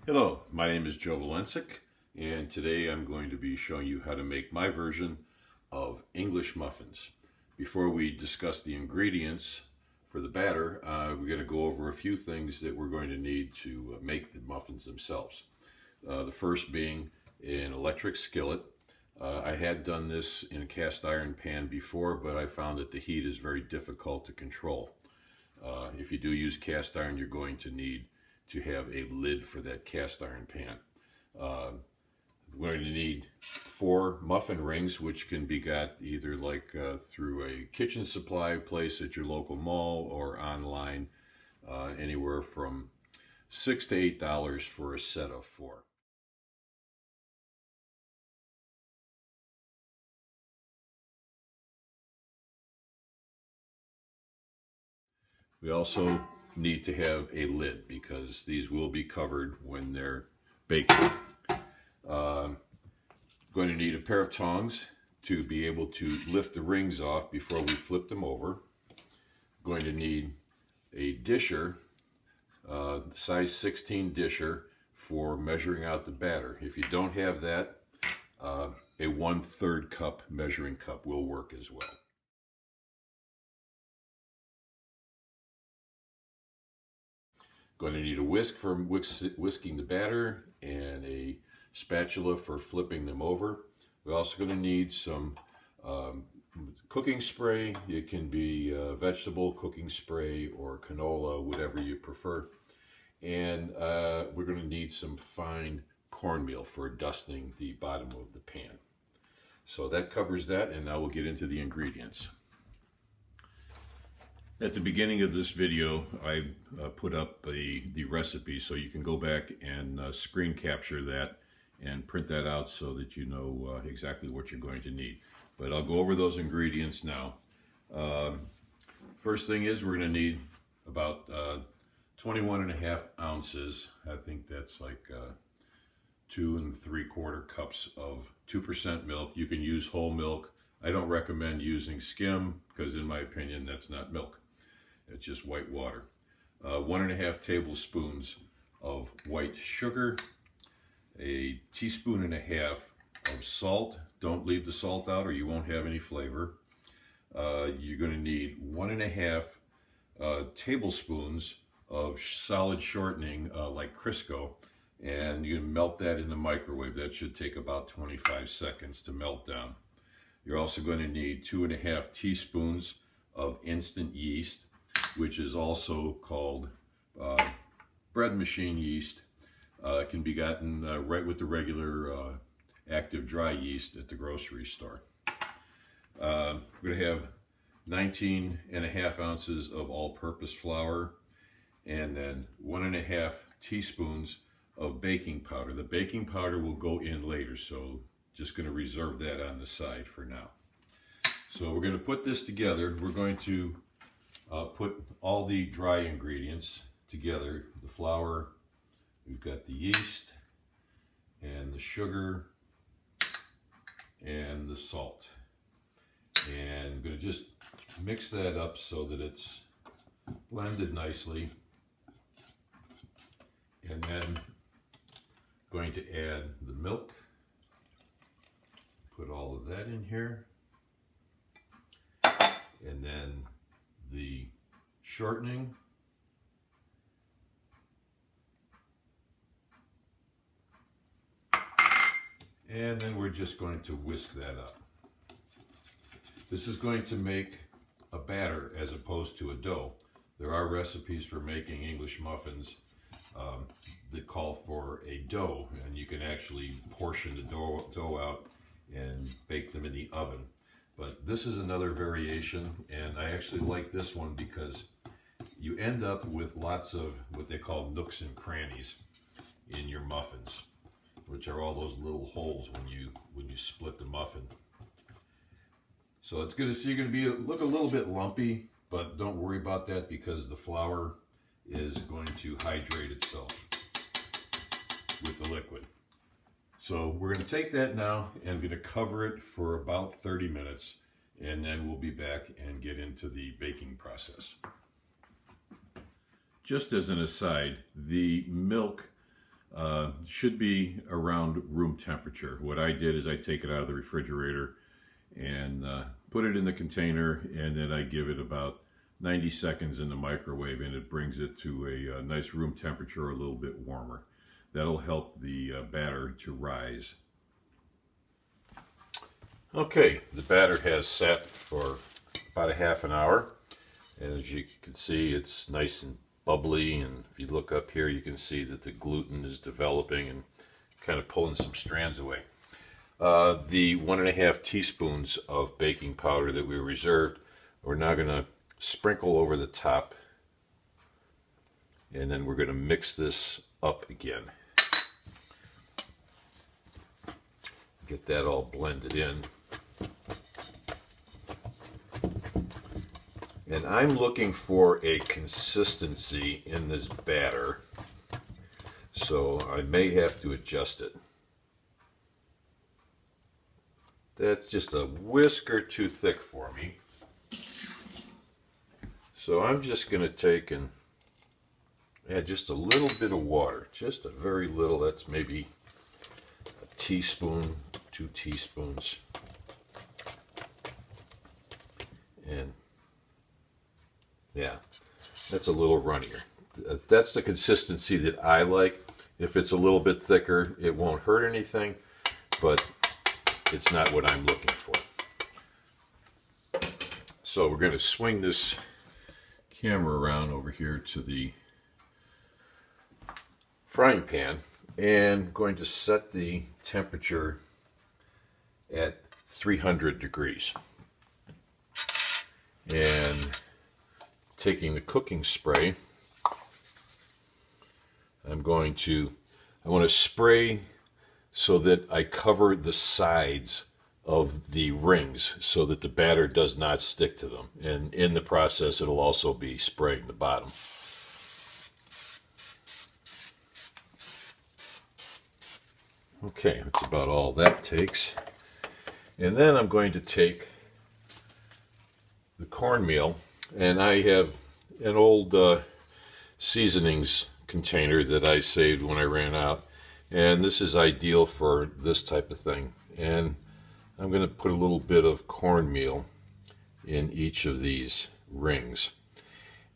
Hello, my name is Joe Valensic, and today I'm going to be showing you how to make my version of English muffins. Before we discuss the ingredients for the batter, we're going to go over a few things that we're going to need to make the muffins themselves. The first being an electric skillet. I had done this in a cast iron pan before, but I found that the heat is very difficult to control. If you do use cast iron, you're going to need to have a lid for that cast iron pan. We're going to need 4 muffin rings, which can be got either through a kitchen supply place at your local mall or online, anywhere from $6 to $8 for a set of 4. We also need to have a lid because these will be covered when they're baking. Going to need a pair of tongs to be able to lift the rings off before we flip them over. Going to need a disher, size 16 disher for measuring out the batter. If you don't have that, a 1/3 cup measuring cup will work as well. Going to need a whisk for whisking the batter and a spatula for flipping them over. We're also going to need some cooking spray. It can be vegetable cooking spray or canola, whatever you prefer. And we're going to need some fine cornmeal for dusting the bottom of the pan. So that covers that, and now we'll get into the ingredients. At the beginning of this video, I put up the recipe, so you can go back and screen capture that and print that out so that you know exactly what you're going to need. But I'll go over those ingredients now. First thing is we're going to need about 21.5 ounces. I think that's like 2 3/4 cups of 2% milk. You can use whole milk. I don't recommend using skim because in my opinion that's not milk. It's just white water. 1.5 tablespoons of white sugar, a teaspoon and a half of salt. Don't leave the salt out or you won't have any flavor. You're going to need 1.5 tablespoons of solid shortening like Crisco, and you can melt that in the microwave. That should take about 25 seconds to melt down. You're also going to need 2.5 teaspoons of instant yeast, which is also called bread machine yeast. It can be gotten right with the regular active dry yeast at the grocery store. We're going to have 19.5 ounces of all-purpose flour, and then 1.5 teaspoons of baking powder. The baking powder will go in later, so just going to reserve that on the side for now. So we're going to put this together. We're going to put all the dry ingredients together. The flour, we've got the yeast and the sugar and the salt. And I'm going to just mix that up so that it's blended nicely. And then going to add the milk. Put all of that in here. And then the shortening. And then we're just going to whisk that up. This is going to make a batter as opposed to a dough. There are recipes for making English muffins that call for a dough, and you can actually portion the dough out and bake them in the oven. But this is another variation, and I actually like this one because you end up with lots of what they call nooks and crannies in your muffins, which are all those little holes when you split the muffin. So it's going to see, you're going to look a little bit lumpy, but don't worry about that because the flour is going to hydrate itself with the liquid. So we're going to take that now and going to cover it for about 30 minutes, and then we'll be back and get into the baking process. Just as an aside, the milk should be around room temperature. What I did is I take it out of the refrigerator and put it in the container, and then I give it about 90 seconds in the microwave, and it brings it to a nice room temperature, or a little bit warmer. That'll help the batter to rise. Okay, the batter has sat for about a half an hour, and as you can see, it's nice and bubbly, and if you look up here, you can see that the gluten is developing and kind of pulling some strands away. The 1.5 teaspoons of baking powder that we reserved, we're now going to sprinkle over the top, and then we're going to mix this up again. Get that all blended in. And I'm looking for a consistency in this batter, so I may have to adjust it. That's just a whisker too thick for me. So I'm just going to take and add just a little bit of water, just a very little. That's maybe a teaspoon, 2 teaspoons. And yeah, that's a little runnier. That's the consistency that I like. If it's a little bit thicker, it won't hurt anything, but it's not what I'm looking for. So we're going to swing this camera around over here to the frying pan, and going to set the temperature at 300 degrees. And taking the cooking spray, I want to spray so that I cover the sides of the rings so that the batter does not stick to them. And in the process, it'll also be spraying the bottom. Okay, that's about all that takes. And then I'm going to take the cornmeal, and I have an old seasonings container that I saved when I ran out, and this is ideal for this type of thing. And I'm going to put a little bit of cornmeal in each of these rings,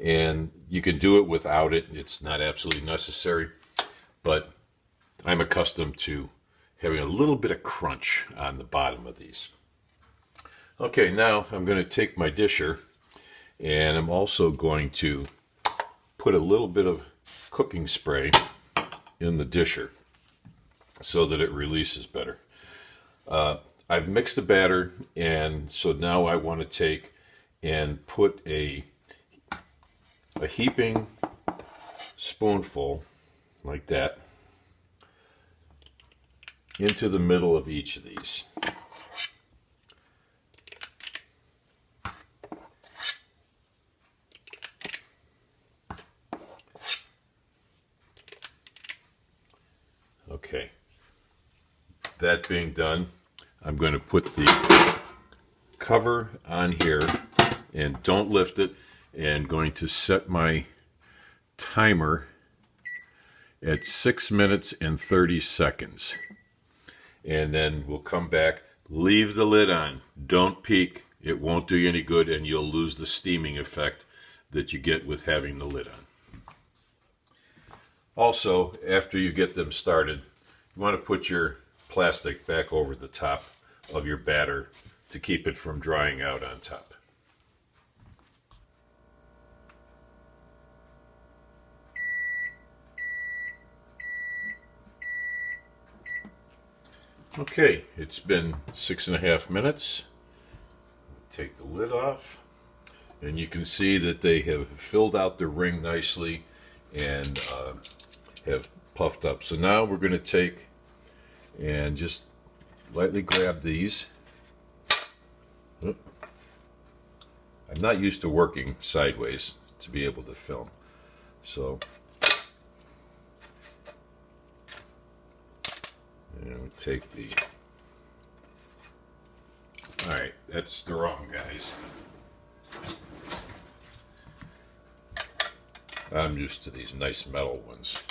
and you can do it without it. It's not absolutely necessary, but I'm accustomed to having a little bit of crunch on the bottom of these. Okay, now I'm going to take my disher, and I'm also going to put a little bit of cooking spray in the disher so that it releases better. I've mixed the batter, and so now I want to take and put a heaping spoonful like that into the middle of each of these. Okay, that being done, I'm going to put the cover on here, and don't lift it, and going to set my timer at 6 minutes and 30 seconds. And then we'll come back, leave the lid on, don't peek, it won't do you any good, and you'll lose the steaming effect that you get with having the lid on. Also, after you get them started, you want to put your plastic back over the top of your batter to keep it from drying out on top. Okay, it's been 6.5 minutes. Take the lid off, and you can see that they have filled out the ring nicely and have puffed up. So now we're going to take and just lightly grab these. I'm not used to working sideways to be able to film, so and we take the, alright, that's the wrong guys. I'm used to these nice metal ones.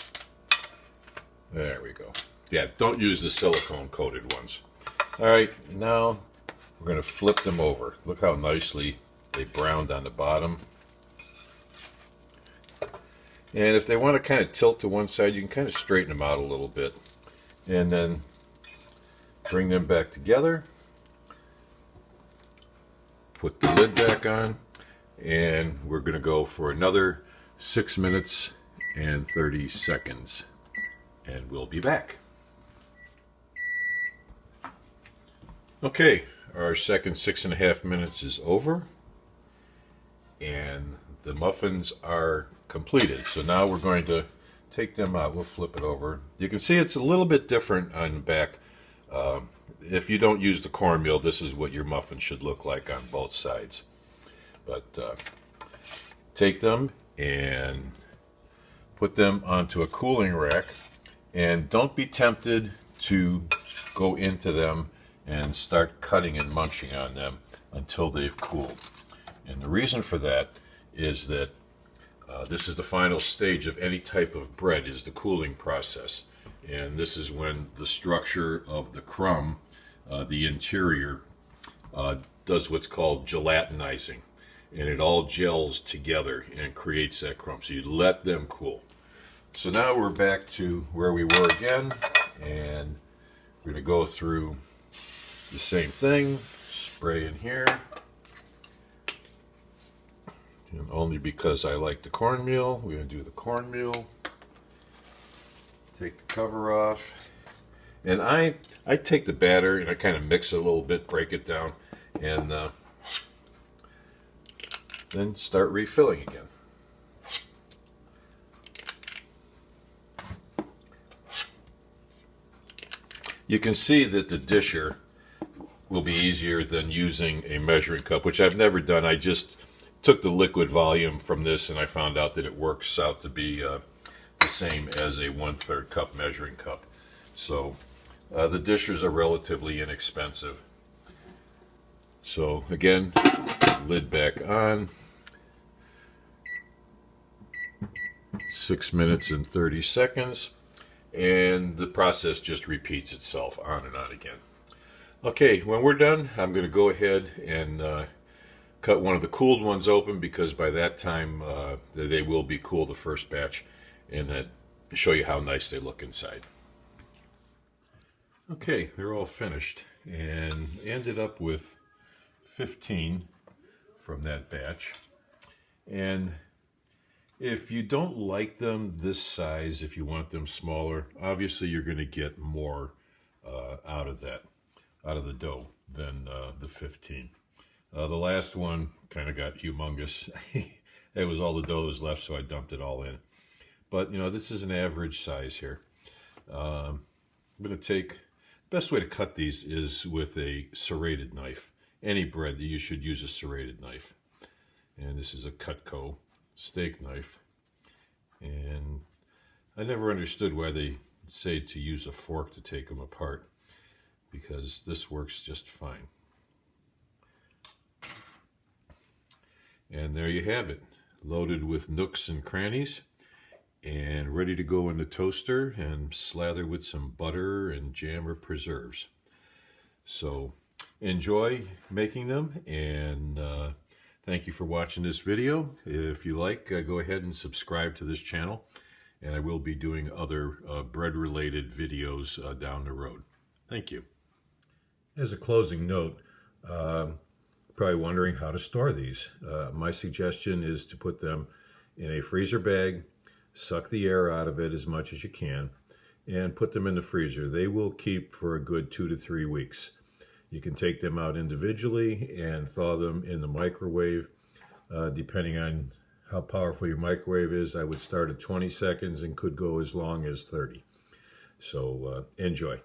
There we go. Yeah, don't use the silicone coated ones. All right, now we're going to flip them over. Look how nicely they browned on the bottom. And if they want to kind of tilt to one side, you can kind of straighten them out a little bit. And then bring them back together. Put the lid back on. And we're going to go for another 6 minutes and 30 seconds. And we'll be back. Okay, our second 6.5 minutes is over. And the muffins are completed. So now we're going to take them out. We'll flip it over. You can see it's a little bit different on the back. If you don't use the cornmeal, this is what your muffin should look like on both sides. But take them and put them onto a cooling rack. And don't be tempted to go into them and start cutting and munching on them until they've cooled. And the reason for that is that this is the final stage of any type of bread, is the cooling process. And this is when the structure of the crumb, the interior, does what's called gelatinizing. And it all gels together and creates that crumb. So you let them cool. So now we're back to where we were again. And we're going to go through the same thing. Spray in here. And only because I like the cornmeal, we're going to do the cornmeal. Take the cover off. And I take the batter and I kind of mix it a little bit, break it down, and then start refilling again. You can see that the disher will be easier than using a measuring cup, which I've never done. I just took the liquid volume from this and I found out that it works out to be the same as a 1/3 cup measuring cup. So the dishers are relatively inexpensive. So again, lid back on. 6 minutes and 30 seconds. And the process just repeats itself on and on again. Okay, when we're done, I'm going to go ahead and cut one of the cooled ones open, because by that time they will be cool, the first batch, and then show you how nice they look inside. Okay, they're all finished and ended up with 15 from that batch. And if you don't like them this size, if you want them smaller, obviously you're going to get more out of the dough than the 15. The last one kind of got humongous. It was all the dough was left, so I dumped it all in. But, you know, this is an average size here. I'm going to take, best way to cut these is with a serrated knife. Any bread, you should use a serrated knife. And this is a Cutco steak knife. And I never understood why they say to use a fork to take them apart, because this works just fine. And there you have it, loaded with nooks and crannies and ready to go in the toaster and slather with some butter and jam or preserves. So enjoy making them, and thank you for watching this video. If you like, go ahead and subscribe to this channel, and I will be doing other bread-related videos down the road. Thank you. As a closing note, probably wondering how to store these. My suggestion is to put them in a freezer bag, suck the air out of it as much as you can, and put them in the freezer. They will keep for a good 2 to 3 weeks. You can take them out individually and thaw them in the microwave. Depending on how powerful your microwave is, I would start at 20 seconds and could go as long as 30. So enjoy.